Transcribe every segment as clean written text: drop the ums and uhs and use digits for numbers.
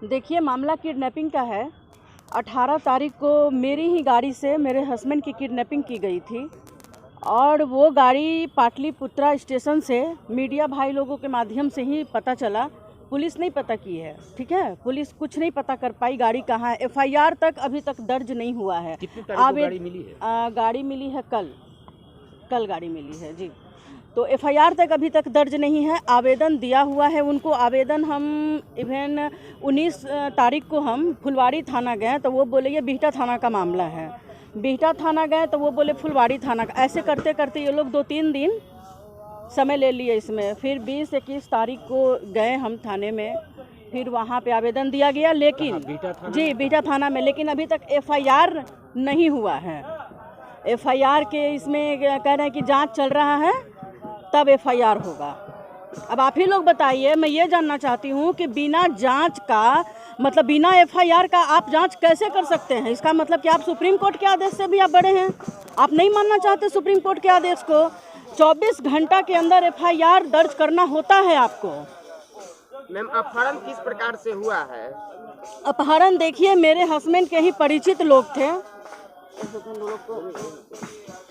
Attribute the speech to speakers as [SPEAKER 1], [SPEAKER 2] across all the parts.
[SPEAKER 1] देखिए, मामला किडनैपिंग का है। 18 तारीख को मेरी ही गाड़ी से मेरे हस्बैंड की किडनैपिंग की गई थी और वो गाड़ी पाटलिपुत्रा स्टेशन से मीडिया भाई लोगों के माध्यम से ही पता चला। पुलिस नहीं पता की है, ठीक है, पुलिस कुछ नहीं पता कर पाई गाड़ी कहाँ है। FIR तक अभी तक दर्ज नहीं हुआ है।
[SPEAKER 2] कितनी तारीख को गाड़ी मिली है?
[SPEAKER 1] गाड़ी मिली है कल गाड़ी मिली है जी। तो FIR तक अभी तक दर्ज नहीं है। आवेदन दिया हुआ है उनको। आवेदन हम इवन 19 तारीख को हम फुलवाड़ी थाना गए तो वो बोले ये बिहटा थाना का मामला है। बिहटा थाना गए तो वो बोले फुलवाड़ी थाना का। ऐसे करते करते ये लोग 2-3 दिन समय ले लिए इसमें। फिर 20-21 तारीख को गए हम थाने में, फिर वहाँ पे आवेदन दिया गया, लेकिन जी बिहटा थाना में, लेकिन अभी तक FIR नहीं हुआ है। FIR के इसमें कह रहे हैं कि जांच चल रहा है तब FIR होगा। अब आप ही लोग बताइए, मैं ये जानना चाहती हूँ कि बिना जांच का मतलब बिना FIR का आप जांच कैसे कर सकते हैं? इसका मतलब कि आप सुप्रीम कोर्ट के आदेश से भी आप बड़े हैं, आप नहीं मानना चाहते सुप्रीम कोर्ट के आदेश को। 24 घंटा के अंदर FIR दर्ज करना होता है आपको।
[SPEAKER 3] मैम, अपहरण किस प्रकार से हुआ है?
[SPEAKER 1] अपहरण देखिए, मेरे हस्बैंड के ही परिचित लोग थे।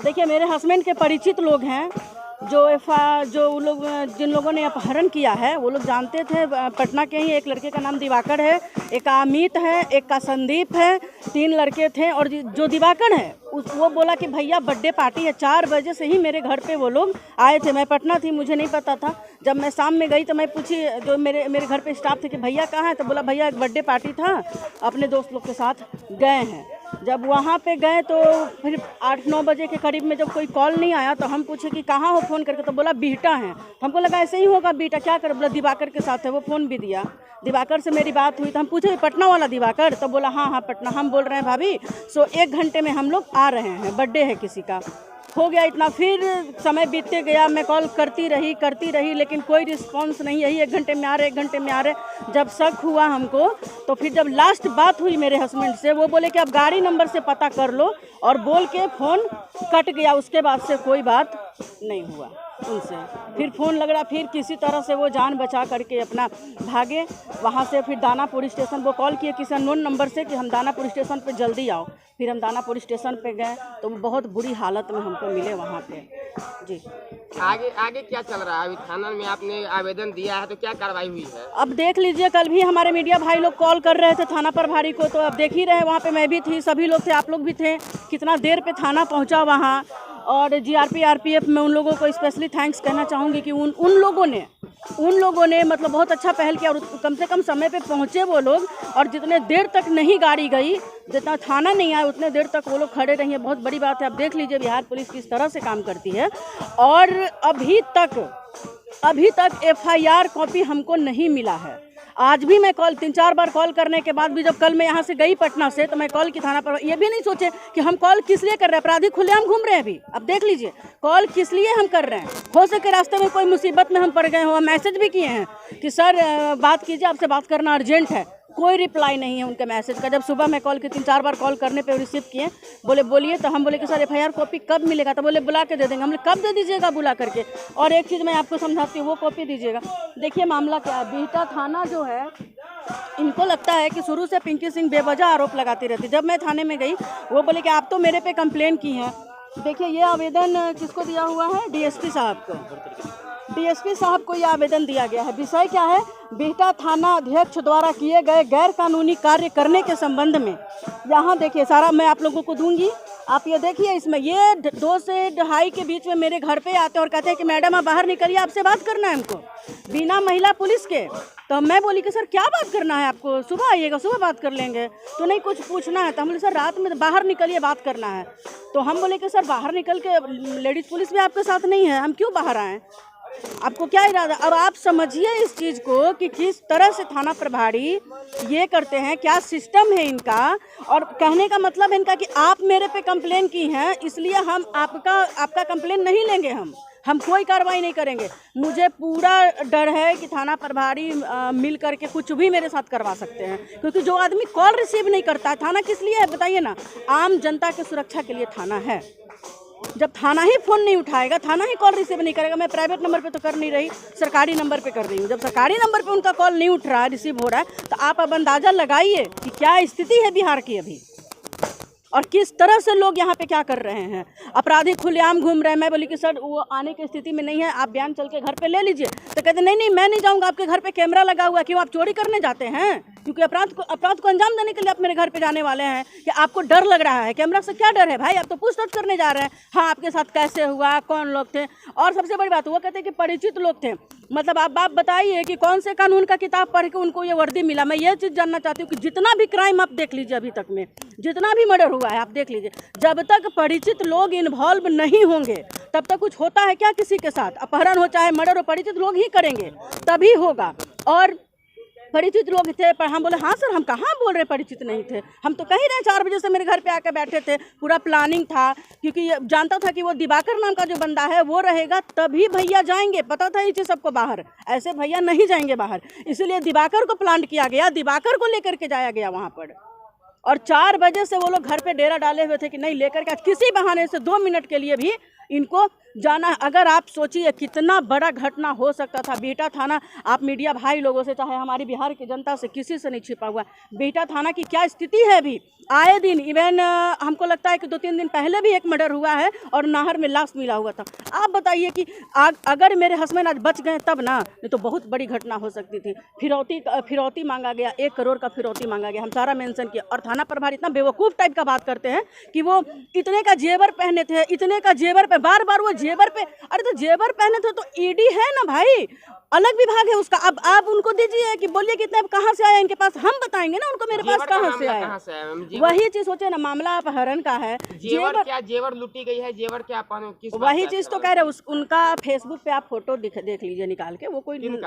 [SPEAKER 1] देखिए, मेरे हस्बैंड के परिचित लोग हैं जो लोग जिन लोगों ने अपहरण किया है वो लोग जानते थे। पटना के ही एक लड़के का नाम दिवाकर है, एक अमित है, एक का संदीप है, 3 लड़के थे। और जो दिवाकर है वो बोला कि भैया बर्थडे पार्टी है। 4 बजे से ही मेरे घर पे वो लोग आए थे। मैं पटना थी, मुझे नहीं पता था। जब मैं शाम में गई तो मैं पूछी, जो मेरे घर पे स्टाफ थे, कि भैया कहाँ है? तो बोला भैया एक बर्थडे पार्टी था, अपने दोस्त लोग के साथ गए हैं। जब वहाँ पे गए तो फिर 8-9 बजे के करीब में जब कोई कॉल नहीं आया तो हम पूछे कि कहाँ हो फ़ोन करके, तो बोला बिहटा है। तो हमको लगा ऐसे ही होगा, बिहटा क्या कर, बोला दिवाकर के साथ है। वो फ़ोन भी दिया, दिवाकर से मेरी बात हुई। तो हम पूछे पटना वाला दिवाकर? तो बोला हाँ पटना। हम बोल रहे हैं भाभी 1 घंटे में हम लोग आ रहे हैं, बर्थडे है किसी का। हो गया इतना, फिर समय बीतते गया, मैं कॉल करती रही लेकिन कोई रिस्पांस नहीं। यही 1 घंटे में आ रहे। जब शक हुआ हमको तो फिर जब लास्ट बात हुई मेरे हस्बैंड से, वो बोले कि आप गाड़ी नंबर से पता कर लो, और बोल के फ़ोन कट गया। उसके बाद से कोई बात नहीं हुआ उनसे। फिर फ़ोन लग रहा, फिर किसी तरह से वो जान बचा करके अपना भागे वहाँ से। फिर दानापुर स्टेशन वो कॉल किए किसी अननोन नंबर से कि हम दानापुर स्टेशन पे जल्दी आओ। फिर हम दानापुर स्टेशन पे गए तो वो बहुत बुरी हालत में हमको मिले वहाँ पे जी।
[SPEAKER 3] आगे क्या चल रहा है? अभी थाना में आपने आवेदन दिया है तो क्या कार्रवाई हुई है?
[SPEAKER 1] अब देख लीजिए, कल भी हमारे मीडिया भाई लोग कॉल कर रहे थे थाना प्रभारी को, तो अब देख ही रहे, वहाँ पे मैं भी थी, सभी लोग थे, आप लोग भी थे। कितना देर पे थाना पहुँचा वहाँ। और GRP RPF में उन लोगों को स्पेशली थैंक्स कहना चाहूँगी कि उन लोगों ने मतलब बहुत अच्छा पहल किया, और कम से कम समय पे पहुँचे वो लोग। और जितने देर तक नहीं गाड़ी गई, जितना थाना नहीं आया, उतने देर तक वो लोग खड़े रहे। बहुत बड़ी बात है। आप देख लीजिए बिहार पुलिस किस तरह से काम करती है। और अभी तक FIR कॉपी हमको नहीं मिला है। आज भी मैं 3-4 बार कॉल करने के बाद भी, जब कल मैं यहाँ से गई पटना से, तो मैं कॉल की थाना पर, ये भी नहीं सोचे कि हम कॉल किस लिए कर रहे हैं। अपराधी खुलेआम घूम रहे हैं अभी। अब देख लीजिए कॉल किस लिए हम कर रहे हैं। हो सके रास्ते में कोई मुसीबत में हम पड़ गए हो। मैसेज भी किए हैं कि सर बात कीजिए, आपसे बात करना अर्जेंट है। कोई रिप्लाई नहीं है उनके मैसेज का। जब सुबह मैं कॉल की 3-4 बार कॉल करने पे रिसीव किए, बोले बोलिए। तो हम बोले कि सर FIR कॉपी कब मिलेगा? तो बोले बुला के दे देंगे। हमने कब दे दीजिएगा बुला करके? और एक चीज़ मैं आपको समझाती हूँ, वो कॉपी दीजिएगा। देखिए मामला क्या है, बिहटा थाना जो है, इनको लगता है कि शुरू से पिंकी सिंह बेवजह आरोप लगाती रहती। जब मैं थाने में गई, वो बोले कि आप तो मेरे पे कंप्लेन की हैं। देखिए ये आवेदन किसको दिया हुआ है? DSP साहब को। DSP साहब को यह आवेदन दिया गया है। विषय क्या है? बिहटा थाना अध्यक्ष द्वारा किए गए गैर कानूनी कार्य करने के संबंध में। यहाँ देखिए सारा मैं आप लोगों को दूंगी, आप ये देखिए। इसमें ये 2 से 2:30 के बीच में मेरे घर पे आते हैं और कहते हैं कि मैडम आप बाहर निकलिए, आपसे बात करना है हमको, बिना महिला पुलिस के। तो मैं बोली कि सर क्या बात करना है आपको? सुबह आइएगा, सुबह बात कर लेंगे। तो नहीं कुछ पूछना है। तो हम बोले सर रात में बाहर निकलिए, बात करना है। तो हम बोले कि सर बाहर निकल के लेडीज़ पुलिस भी आपके साथ नहीं है, हम क्यों बाहर आएँ? आपको क्या इरादा? अब आप समझिए इस चीज़ को कि किस तरह से थाना प्रभारी ये करते हैं, क्या सिस्टम है इनका। और कहने का मतलब है इनका कि आप मेरे पे कंप्लेन की हैं, इसलिए हम आपका कंप्लेन नहीं लेंगे, हम कोई कार्रवाई नहीं करेंगे। मुझे पूरा डर है कि थाना प्रभारी मिल करके कुछ भी मेरे साथ करवा सकते हैं, क्योंकि जो आदमी कॉल रिसीव नहीं करता, थाना किस लिए है बताइए ना? आम जनता की सुरक्षा के लिए थाना है। जब थाना ही फ़ोन नहीं उठाएगा, थाना ही कॉल रिसीव नहीं करेगा, मैं प्राइवेट नंबर पे तो कर नहीं रही, सरकारी नंबर पे कर रही हूँ। जब सरकारी नंबर पे उनका कॉल नहीं उठ रहा है, रिसीव हो रहा है, तो आप अब अंदाज़ा लगाइए कि क्या स्थिति है बिहार की अभी, और किस तरह से लोग यहाँ पे क्या कर रहे हैं। अपराधी खुलेआम घूम रहे हैं। मैं बोली कि सर वो आने की स्थिति में नहीं है, आप बयान चल के घर पे ले लीजिए। तो कहते नहीं मैं नहीं जाऊँगा, आपके घर पे कैमरा लगा हुआ है, क्यों आप चोरी करने जाते हैं? क्योंकि अपराध को अंजाम देने के लिए आप मेरे घर पे जाने वाले हैं, कि आपको डर लग रहा है? कैमरा से क्या डर है भाई? आप तो पूछताछ करने जा रहे हैं। हाँ, आपके साथ कैसे हुआ, कौन लोग थे, और सबसे बड़ी बात वो कहते हैं कि परिचित लोग थे। मतलब आप बताइए कि कौन से कानून का किताब पढ़ के उनको ये वर्दी मिला। मैं ये चीज़ जानना चाहती हूँ कि जितना भी क्राइम आप देख लीजिए, अभी तक में जितना भी मर्डर हुआ है आप देख लीजिए, जब तक परिचित लोग इन्वॉल्व नहीं होंगे तब तक कुछ होता है क्या किसी के साथ? अपहरण हो चाहे मर्डर हो, परिचित लोग ही करेंगे तभी होगा। और परिचित लोग थे, पर हम बोले हाँ सर, हम कहाँ बोल रहे परिचित नहीं थे, हम तो कह ही रहे 4 बजे से मेरे घर पे आके बैठे थे, पूरा प्लानिंग था, क्योंकि जानता था कि वो दिवाकर नाम का जो बंदा है वो रहेगा तभी भैया जाएंगे। पता था ये चीज़ सबको बाहर, ऐसे भैया नहीं जाएंगे बाहर, इसलिए दिवाकर को प्लान किया गया, दिवाकर को लेकर के जाया गया वहाँ पर। और 4 बजे से वो लोग घर पे डेरा डाले हुए थे कि नहीं लेकर के किसी बहाने से 2 मिनट के लिए भी इनको जाना। अगर आप सोचिए कितना बड़ा घटना हो सकता था। बिहटा थाना, आप मीडिया भाई लोगों से, चाहे हमारी बिहार की जनता से, किसी से नहीं छिपा हुआ। बिहटा थाना की क्या स्थिति है अभी? आए दिन, इवन हमको लगता है कि 2-3 दिन पहले भी एक मर्डर हुआ है और नहर में लाश मिला हुआ था। आप बताइए कि अगर मेरे हस्बैंड आज बच गए तब ना, नहीं तो बहुत बड़ी घटना हो सकती थी। फिरौती मांगा गया, 1 करोड़ का फिरौती मांगा गया, हम सारा मेंशन किया। और थाना प्रभारी इतना बेवकूफ़ टाइप का बात करते हैं कि वो इतने का जेवर पहने थे, इतने का जेवर पे, बार बार वो जेवर पे, अरे तो जेवर पहने थे तो ईडी है ना भाई, अलग विभाग है उसका। अब आप उनको दीजिए कि बोलिए कितने कहाँ से आया इनके पास, हम बताएंगे ना उनको मेरे पास कहाँ से आया। वही चीज सोचे ना, मामला अपहरण का है।
[SPEAKER 3] जेवर क्या, जेवर लूटी गई है, जेवर क्या किस
[SPEAKER 1] वही चीज तो कह रहे, उनका फेसबुक पे आप फोटो देख लीजिए निकाल के। वो कोई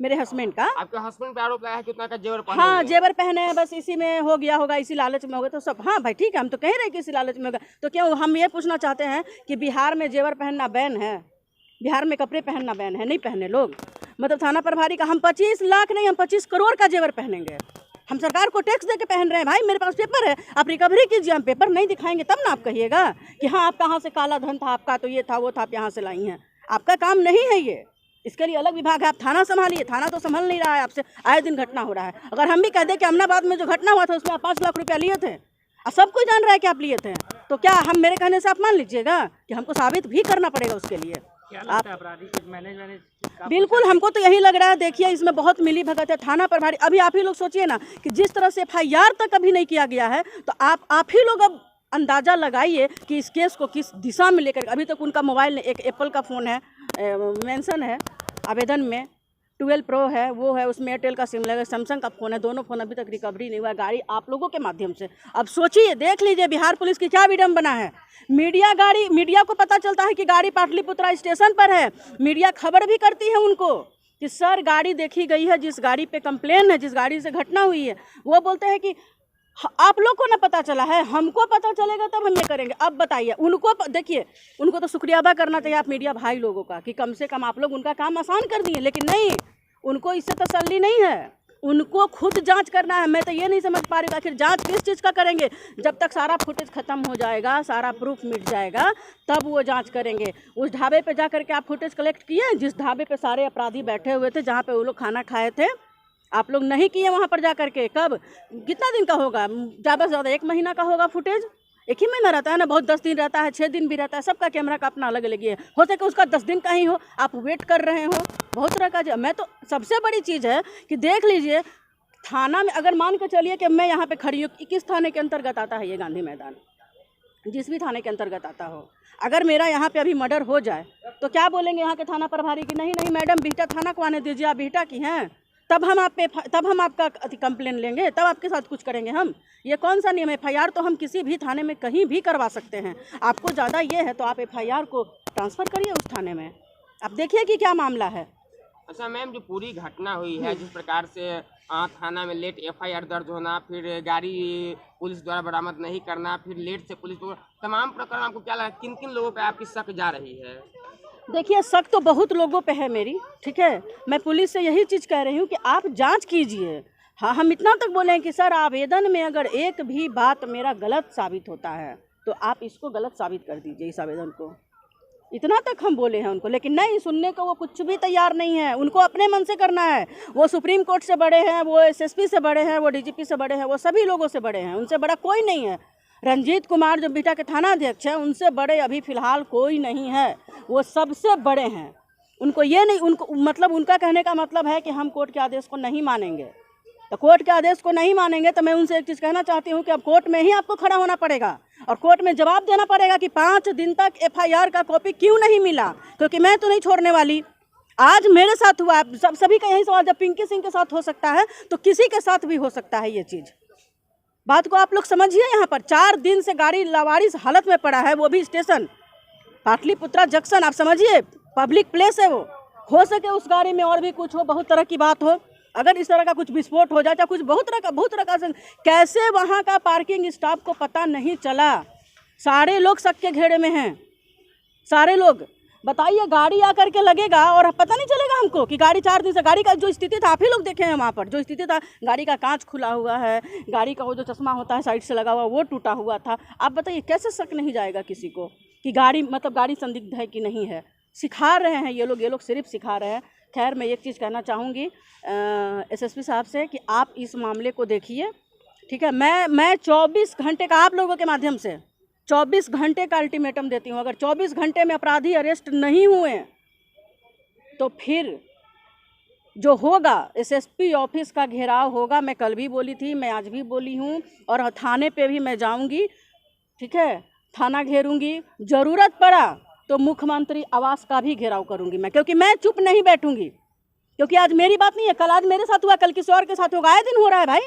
[SPEAKER 1] मेरे हस्बैंड का,
[SPEAKER 3] आपके हस्बैंड पे आरोप लगाया है कितना का जेवर पहने?
[SPEAKER 1] हाँ, जेवर पहने हैं, बस इसी में हो गया होगा, इसी लालच में होगा तो सब। हाँ भाई ठीक है, हम तो कह रहे हैं कि इसी लालच में होगा। तो क्यों हम ये पूछना चाहते हैं कि बिहार में जेवर पहनना बैन है? बिहार में कपड़े पहनना बैन है? नहीं पहने लोग। मतलब थाना प्रभारी का हम 25 लाख नहीं, हम 25 करोड़ का जेवर पहनेंगे। हम सरकार को टैक्स दे के पहन रहे हैं भाई। मेरे पास पेपर है, आप रिकवरी कीजिए। हम पेपर नहीं दिखाएंगे तब ना आप कहिएगा कि हाँ आप कहाँ से काला धन था आपका, तो ये था वो था, आप यहाँ से लाई हैं। आपका काम नहीं है ये, इसके लिए अलग विभाग है। आप थाना संभालिए। थाना तो संभाल नहीं रहा है, आपसे आए दिन घटना हो रहा है। अगर हम भी कह दें कि अमनाबाद में जो घटना हुआ था उसमें आप 5 लाख रुपया लिए थे, अब सब कोई जान रहा है कि आप लिए थे, तो क्या हम मेरे कहने से आप मान लीजिएगा कि हमको साबित भी करना पड़ेगा उसके लिए? आप बिल्कुल, हमको तो यही लग रहा है। देखिए इसमें बहुत मिली भगत है। थाना प्रभारी, अभी आप ही लोग सोचिए ना कि जिस तरह से FIR तक अभी नहीं किया गया है, तो आप ही लोग अब अंदाज़ा लगाइए कि इस केस को किस दिशा में लेकर। अभी तक उनका मोबाइल, एक एप्पल का फ़ोन है, मेंशन है आवेदन में, 12 प्रो है, वो है, उसमें एयरटेल का सिम लगा, सैमसंग का फ़ोन है, दोनों फ़ोन अभी तक रिकवरी नहीं हुआ। गाड़ी आप लोगों के माध्यम से, अब सोचिए, देख लीजिए बिहार पुलिस की क्या विडम्बना है। मीडिया को पता चलता है कि गाड़ी पाटलिपुत्रा स्टेशन पर है, मीडिया खबर भी करती है उनको कि सर गाड़ी देखी गई है, जिस गाड़ी पे कंप्लेन है, जिस गाड़ी से घटना हुई है। वो बोलते हैं कि आप लोग को ना पता चला है, हमको पता चलेगा तब हम ये करेंगे। अब बताइए, उनको देखिए, उनको तो शुक्रिया अदा करना चाहिए आप मीडिया भाई लोगों का कि कम से कम आप लोग उनका काम आसान कर दिए। लेकिन नहीं, उनको इससे तसल्ली नहीं है, उनको खुद जांच करना है। मैं तो ये नहीं समझ पा रही हूँ आखिर जांच किस चीज़ का करेंगे? जब तक सारा फुटेज ख़त्म हो जाएगा, सारा प्रूफ मिट जाएगा, तब वो जांच करेंगे। उस ढाबे पे जा करके आप फुटेज कलेक्ट किए जिस ढाबे पे सारे अपराधी बैठे हुए थे, जहाँ पे वो लोग खाना खाए थे? आप लोग नहीं किए वहाँ पर जा करके। कब, कितना दिन का होगा? ज़्यादा से ज़्यादा 1 महीना का होगा फुटेज। 1 ही महीना रहता है ना, बहुत 10 दिन रहता है, 6 दिन भी रहता है। सबका कैमरा का अपना अलग अलग है, हो सके उसका 10 दिन का ही हो, आप वेट कर रहे हो, बहुत तरह का। मैं तो सबसे बड़ी चीज़ है कि देख लीजिए थाना में, अगर मान के चलिए कि मैं यहाँ पे खड़ी हूँ, किस थाने के अंतर्गत आता है ये गांधी मैदान? जिस भी थाने के अंतर्गत आता हो। अगर मेरा यहाँ पे अभी मर्डर हो जाए तो क्या बोलेंगे यहाँ के थाना प्रभारी कि नहीं नहीं मैडम बिहटा थाना को आने दीजिए, आप बिहटा की हैं, तब हम आपका कंप्लेन लेंगे, तब आपके साथ कुछ करेंगे हम। ये कौन सा नियम है? FIR तो हम किसी भी थाने में कहीं भी करवा सकते हैं। आपको ज़्यादा ये है तो आप FIR को ट्रांसफ़र करिए उस थाने में, आप देखिए कि क्या मामला है।
[SPEAKER 3] अच्छा मैम, जो पूरी घटना हुई है, जिस प्रकार से थाना में लेट FIR दर्ज होना, फिर गाड़ी पुलिस द्वारा बरामद नहीं करना, फिर लेट से पुलिस, तमाम प्रकरण आपको क्या लगा, किन किन लोगों पे आपकी शक जा रही है?
[SPEAKER 1] देखिए शक तो बहुत लोगों पे है मेरी, ठीक है। मैं पुलिस से यही चीज़ कह रही हूँ कि आप जांच कीजिए। हाँ, हम इतना तक बोले हैं कि सर आवेदन में अगर एक भी बात मेरा गलत साबित होता है तो आप इसको गलत साबित कर दीजिए इस आवेदन को। इतना तक हम बोले हैं उनको, लेकिन नहीं सुनने को वो कुछ भी तैयार नहीं है। उनको अपने मन से करना है। वो सुप्रीम कोर्ट से बड़े हैं, वो एसएसपी से बड़े हैं, वो डीजीपी से बड़े हैं, वो सभी लोगों से बड़े हैं, उनसे बड़ा कोई नहीं है। रंजीत कुमार जो बिहटा के थाना अध्यक्ष हैं, उनसे बड़े अभी फ़िलहाल कोई नहीं है, वो सबसे बड़े हैं। उनको ये नहीं, उनको मतलब उनका कहने का मतलब है कि हम कोर्ट के आदेश को नहीं मानेंगे। तो कोर्ट के आदेश को नहीं मानेंगे तो मैं उनसे एक चीज़ कहना चाहती हूँ कि अब कोर्ट में ही आपको खड़ा होना पड़ेगा और कोर्ट में जवाब देना पड़ेगा कि 5 दिन तक एफआईआर का कॉपी क्यों नहीं मिला, क्योंकि मैं तो नहीं छोड़ने वाली। आज मेरे साथ हुआ, सभी का यही सवाल, जब पिंकी सिंह के साथ हो सकता है तो किसी के साथ भी हो सकता है ये चीज़। बात को आप लोग समझिए। यहाँ पर 4 दिन से गाड़ी लावारिस हालत में पड़ा है, वो भी स्टेशन पाटलिपुत्रा जंक्शन। आप समझिए पब्लिक प्लेस है वो। हो सके उस गाड़ी में और भी कुछ हो, बहुत तरह की बात हो, अगर इस तरह का कुछ विस्फोट हो जाए या कुछ बहुत तरह का कैसे वहाँ का पार्किंग स्टाफ को पता नहीं चला? सारे लोग शक के घेरे में हैं, सारे लोग। बताइए गाड़ी आकर के लगेगा और पता नहीं चलेगा हमको कि गाड़ी 4 दिन से, गाड़ी का जो स्थिति था आप ही लोग देखे हैं वहाँ पर, जो स्थिति था, गाड़ी का कांच खुला हुआ है, गाड़ी का वो जो चश्मा होता है साइड से लगा हुआ वो टूटा हुआ था। आप बताइए कैसे शक नहीं जाएगा किसी को कि गाड़ी गाड़ी संदिग्ध है कि नहीं है? सिखा रहे हैं ये लोग सिर्फ सिखा रहे हैं। खैर मैं एक चीज़ कहना चाहूँगी एसएसपी साहब से कि आप इस मामले को देखिए, ठीक है। मैं 24 घंटे का आप लोगों के माध्यम से 24 घंटे का अल्टीमेटम देती हूँ। अगर 24 घंटे में अपराधी अरेस्ट नहीं हुए तो फिर जो होगा एसएसपी ऑफिस का घेराव होगा। मैं कल भी बोली थी, मैं आज भी बोली हूँ, और थाने पे भी मैं जाऊँगी, ठीक है। थाना घेरूँगी, ज़रूरत पड़ा तो मुख्यमंत्री आवास का भी घेराव करूँगी मैं, क्योंकि मैं चुप नहीं बैठूँगी। क्योंकि आज मेरी बात नहीं है, कल आज मेरे साथ हुआ, कल किसी और के साथ होगा। आए दिन हो रहा है भाई,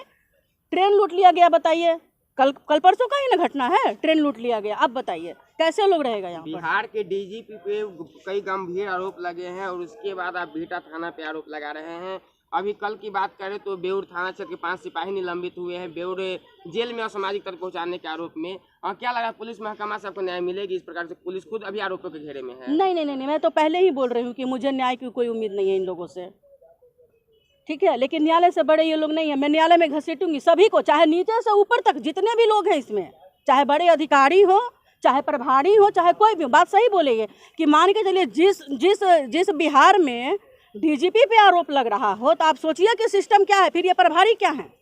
[SPEAKER 1] ट्रेन लूट लिया गया, बताइए। कल परसों का ही ना घटना है, ट्रेन लूट लिया गया। अब बताइए कैसे लोग रहेगा यहाँ पर?
[SPEAKER 3] बिहार के डीजीपी पे कई गंभीर आरोप लगे हैं और उसके बाद आप बिहटा थाना पे आरोप लगा रहे हैं। अभी कल की बात करें तो बेउर थाना क्षेत्र के 5 सिपाही निलंबित हुए हैं बेउर जेल में असामाजिक तत्व पहुंचाने के आरोप में। और क्या लगा पुलिस महकमा से आपको न्याय मिलेगी? इस प्रकार से पुलिस खुद अभी आरोपों के घेरे में है।
[SPEAKER 1] नहीं, मैं तो पहले ही बोल रही हूँ कि मुझे न्याय की कोई उम्मीद नहीं है इन लोगों से, ठीक है। लेकिन न्यायालय से बड़े ये लोग नहीं है। मैं न्यायालय में घसीटूंगी सभी को, चाहे नीचे से ऊपर तक जितने भी लोग हैं इसमें, चाहे बड़े अधिकारी हो, चाहे प्रभारी हो, चाहे कोई भी। बात सही बोलेंगे कि मान के चलिए जिस बिहार में डीजीपी पे आरोप लग रहा हो, तो आप सोचिए कि सिस्टम क्या है, फिर ये प्रभारी क्या है,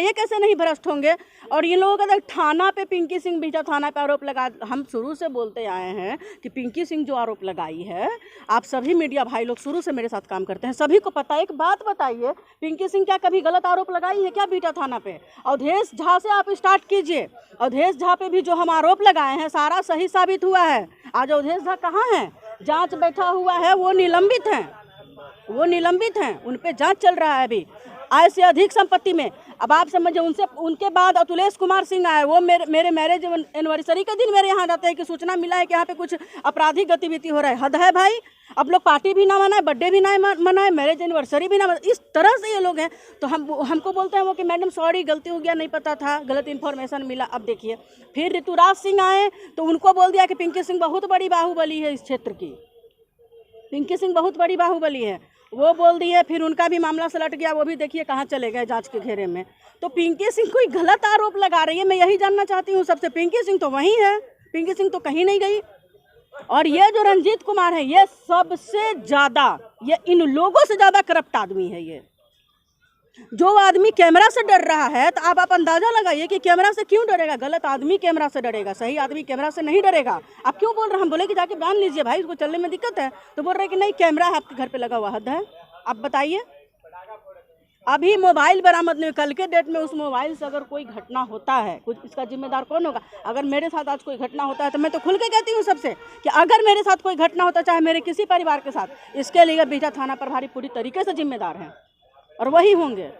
[SPEAKER 1] ये कैसे नहीं भ्रष्ट होंगे? और ये लोगों का थाना पे पिंकी सिंह बिहटा थाना पे आरोप लगा। हम शुरू से बोलते आए हैं कि पिंकी सिंह जो आरोप लगाई है, आप सभी मीडिया भाई लोग शुरू से मेरे साथ काम करते हैं, सभी को पता है। एक बात बताइए, पिंकी सिंह क्या कभी गलत आरोप लगाई है क्या बिहटा थाना पे? अवधेश झा से आप स्टार्ट कीजिए। अवधेश झा पे भी जो हम आरोप लगाए हैं सारा सही साबित हुआ है। आज अवधेश झा कहाँ हैं? जांच बैठा हुआ है, वो निलंबित हैं, उन पे जांच चल रहा है अभी आय से अधिक संपत्ति में। अब आप समझिए, उनके बाद अतुलेश कुमार सिंह आए, वो मेरे मैरिज एनिवर्सरी के दिन मेरे यहाँ जाते हैं कि सूचना मिला है कि यहाँ पे कुछ आपराधिक गतिविधि हो रहा है। हद है भाई, अब लोग पार्टी भी ना मनाए, बर्थडे भी ना मनाए, मैरिज एनिवर्सरी भी ना मनाए, इस तरह से ये लोग हैं। तो हमको बोलते हैं वो कि मैडम सॉरी, गलती हो गया, नहीं पता था, गलत इन्फॉर्मेशन मिला। अब देखिए फिर ऋतुराज सिंह आए तो उनको बोल दिया कि पिंकी सिंह बहुत बड़ी बाहुबली है इस क्षेत्र की, पिंकी सिंह बहुत बड़ी बाहुबली है, वो बोल दिए। फिर उनका भी मामला सलट गया, वो भी देखिए कहाँ चले गए जांच के घेरे में। तो पिंकी सिंह कोई गलत आरोप लगा रही है, मैं यही जानना चाहती हूँ सबसे। पिंकी सिंह तो वहीं है, पिंकी सिंह तो कहीं नहीं गई। और ये जो रंजीत कुमार है, ये सबसे ज़्यादा, ये इन लोगों से ज़्यादा करप्ट आदमी है। ये जो आदमी कैमरा से डर रहा है, तो आप अंदाजा लगाइए कि कैमरा से क्यों डरेगा। गलत आदमी कैमरा से डरेगा, सही आदमी कैमरा से नहीं डरेगा। आप क्यों बोल रहे हैं? हम बोले कि जाके बयान लीजिए भाई, उसको चलने में दिक्कत है, तो बोल रहे कि नहीं कैमरा है आपके घर पे लगा हुआ। हद है। आप बताइए, अभी मोबाइल बरामद नहीं, कल के डेट में उस मोबाइल से अगर कोई घटना होता है, कुछ इसका जिम्मेदार कौन होगा? अगर मेरे साथ आज कोई घटना होता है तो मैं तो खुल के कहती हूँ सबसे कि अगर मेरे साथ कोई घटना होता, चाहे मेरे किसी परिवार के साथ, इसके लिए बिहटा थाना प्रभारी पूरी तरीके से जिम्मेदार हैं और वही होंगे।